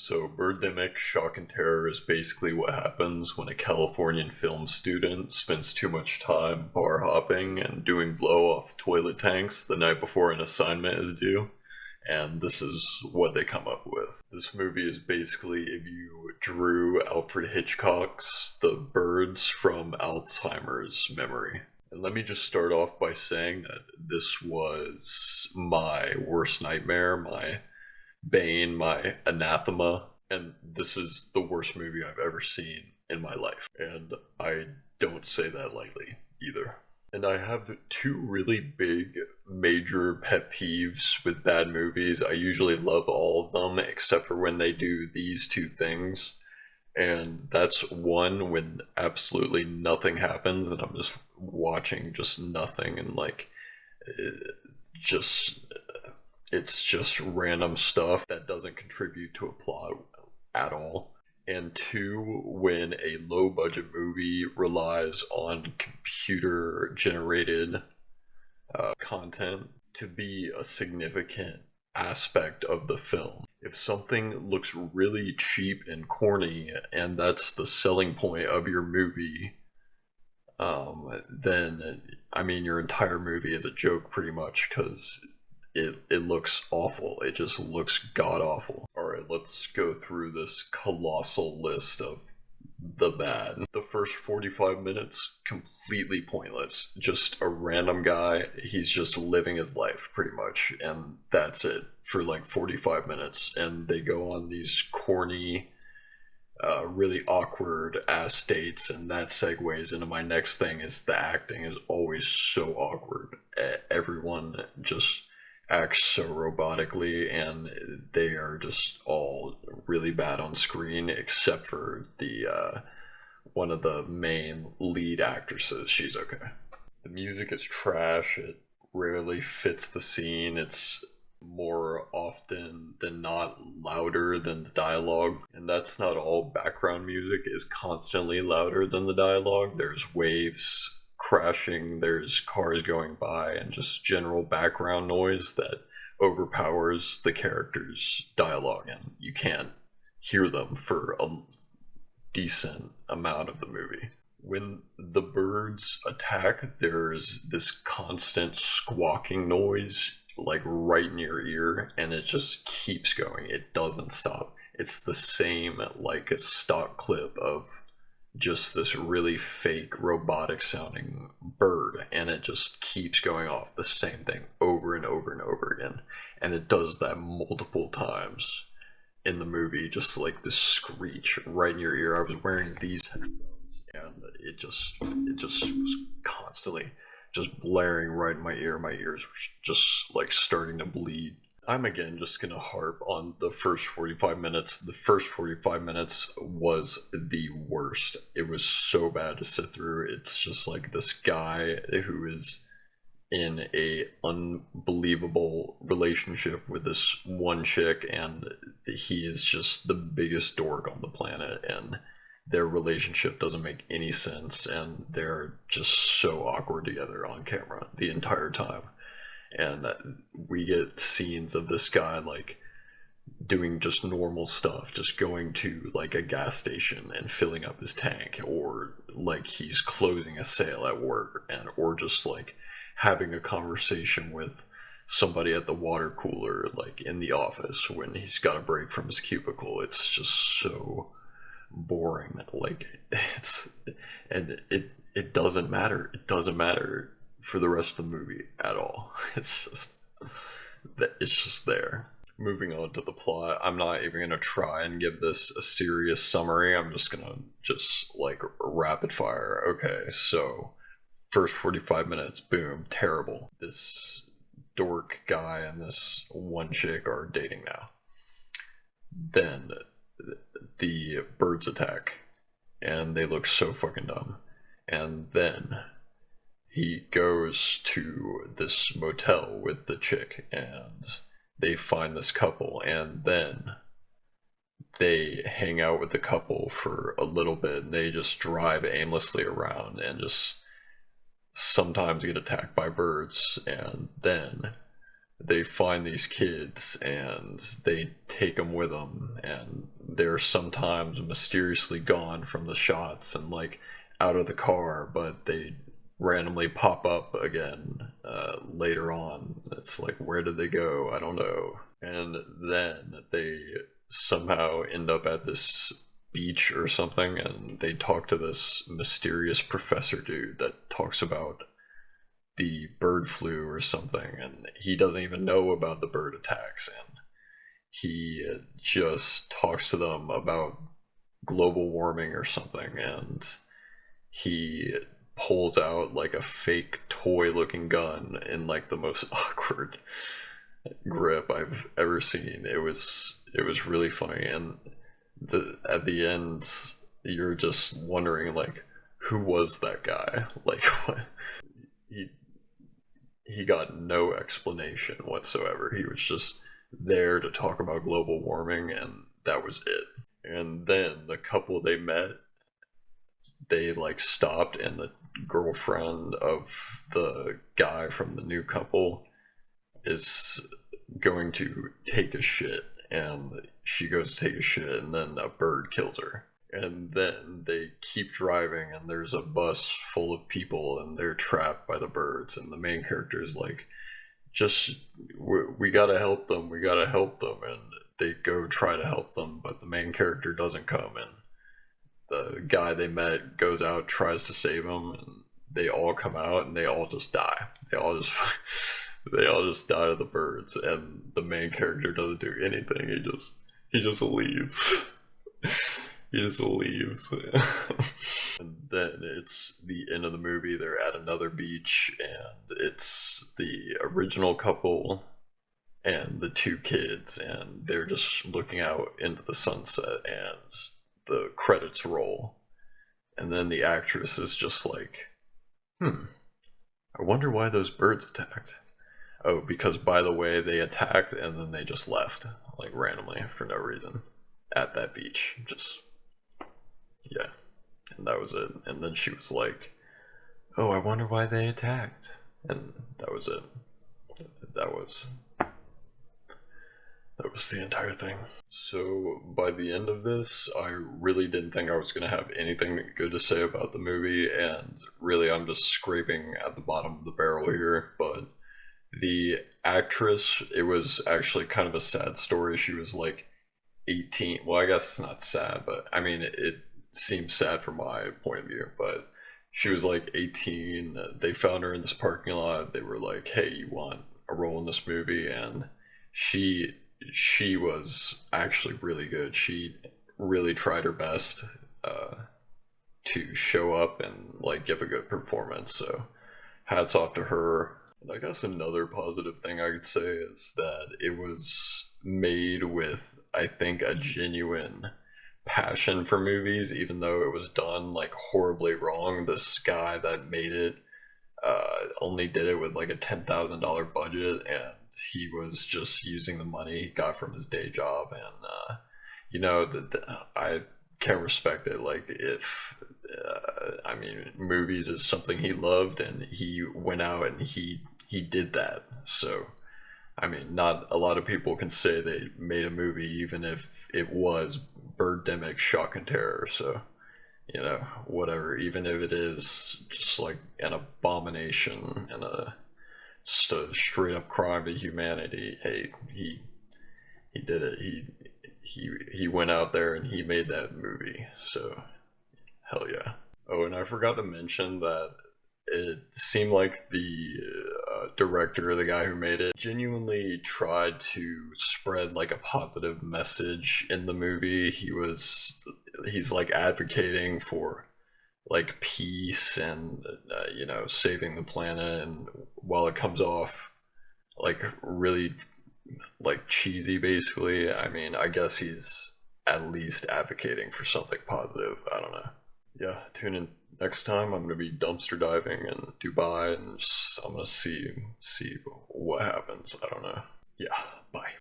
So, Birdemic Shock and Terror is basically what happens when a Californian film student spends too much time bar hopping and doing blow off toilet tanks the night before an assignment is due. And this is what they come up with. This movie is basically if you drew Alfred Hitchcock's The Birds from Alzheimer's memory. And let me just start off by saying that this was my worst nightmare, my bane, my anathema, and this is the worst movie I've ever seen in my life. And I don't say that lightly either. And I have two really big major pet peeves with bad movies. I usually love all of them except for when they do these two things. And that's one, when absolutely nothing happens and I'm just watching just nothing, and like it just it's just random stuff that doesn't contribute to a plot at all. And two, when a low budget movie relies on computer generated content to be a significant aspect of the film. If something looks really cheap and corny and that's the selling point of your movie, then I mean your entire movie is a joke pretty much, because it looks awful. It just looks god awful. Alright, let's go through this colossal list of the bad. The first 45 minutes, completely pointless. Just a random guy. He's just living his life, pretty much. And that's it for like 45 minutes. And they go on these corny, really awkward ass dates. And that segues into my next thing, is the acting is always so awkward. Everyone just acts so robotically, and they are just all really bad on screen except for the one of the main lead actresses. She's okay. The music is trash. It rarely fits the scene. It's more often than not louder than the dialogue, and that's not all. Background music is constantly louder than the dialogue. There's waves crashing, there's cars going by, and just general background noise that overpowers the characters' dialogue, and you can't hear them for a decent amount of the movie. When the birds attack, there's this constant squawking noise like right in your ear, and it just keeps going. It doesn't stop. It's the same like a stock clip of just this really fake robotic sounding bird, and it just keeps going off the same thing over and over and over again, and it does that multiple times in the movie, just like this screech right in your ear. I was wearing these headphones and it just was constantly just blaring right in my ear. My ears were just like starting to bleed. I'm again just gonna harp on the first 45 minutes. The first 45 minutes was the worst. It was so bad to sit through. It's just like this guy who is in a unbelievable relationship with this one chick, and he is just the biggest dork on the planet, and their relationship doesn't make any sense, and they're just so awkward together on camera the entire time. And we get scenes of this guy like doing just normal stuff, just going to like a gas station and filling up his tank, or like he's closing a sale at work, and or just like having a conversation with somebody at the water cooler like in the office when he's got a break from his cubicle. It's just so boring. Like it doesn't matter. It doesn't matter for the rest of the movie at all. It's just there. Moving on to the plot, I'm not even gonna try and give this a serious summary. I'm just gonna like rapid fire. Okay, so first 45 minutes, boom, terrible. This dork guy and this one chick are dating now. Then the birds attack, and they look so fucking dumb. And then he goes to this motel with the chick, and they find this couple, and then they hang out with the couple for a little bit, and they just drive aimlessly around and just sometimes get attacked by birds. And then they find these kids and they take them with them, and they're sometimes mysteriously gone from the shots and like out of the car, but they randomly pop up again later on. It's like, where did they go? I don't know. And then they somehow end up at this beach or something, and they talk to this mysterious professor dude that talks about the bird flu or something, and he doesn't even know about the bird attacks, and he just talks to them about global warming or something, and he pulls out like a fake toy looking gun in like the most awkward grip I've ever seen. It was really funny, and at the end you're just wondering like, who was that guy? Like what? He he got no explanation whatsoever. He was just there to talk about global warming, and that was it. And then the couple they met, they like stopped, and the girlfriend of the guy from the new couple is going to take a shit, and she goes to take a shit, and then a bird kills her. And then they keep driving, and there's a bus full of people, and they're trapped by the birds. And the main character is like, just, we gotta help them, we gotta help them. And they go try to help them, but the main character doesn't come. And the guy they met goes out, tries to save them, and they all come out, and they all just die. They all just die to the birds, and the main character doesn't do anything. He just leaves. He just leaves. And then it's the end of the movie. They're at another beach, and it's the original couple and the two kids, and they're just looking out into the sunset, and the credits roll. And then the actress is just like, I wonder why those birds attacked. Oh, because by the way, they attacked and then they just left, like randomly for no reason at that beach. Just, yeah. And that was it. And then she was like, oh, I wonder why they attacked. And that was it. That was the entire thing. So by the end of this, I really didn't think I was going to have anything good to say about the movie, and really I'm just scraping at the bottom of the barrel here. But the actress, it was actually kind of a sad story. She was like 18. Well, I guess it's not sad, but I mean, it seems sad from my point of view. But she was like 18. They found her in this parking lot. They were like, hey, you want a role in this movie? And she was actually really good. She really tried her best to show up and like give a good performance. So hats off to her. And I guess another positive thing I could say is that it was made with, I think, a genuine passion for movies, even though it was done like horribly wrong. This guy that made it only did it with like a $10,000 budget, and he was just using the money he got from his day job. And you know, I can respect it. Like, if I mean, movies is something he loved, and he went out and he did that. So I mean, not a lot of people can say they made a movie, even if it was Birdemic shock and terror. So, you know, whatever, even if it is just like an abomination and just a straight up crime to humanity, hey, he did it. He went out there and he made that movie. So hell yeah. Oh, and I forgot to mention that it seemed like the director, the guy who made it, genuinely tried to spread like a positive message in the movie. He's like advocating for like peace and you know, saving the planet. And while it comes off like really like cheesy, basically, I mean, I guess he's at least advocating for something positive. I don't know. Yeah, tune in next time. I'm gonna be dumpster diving in Dubai, and I'm gonna see what happens. I don't know. Yeah, bye.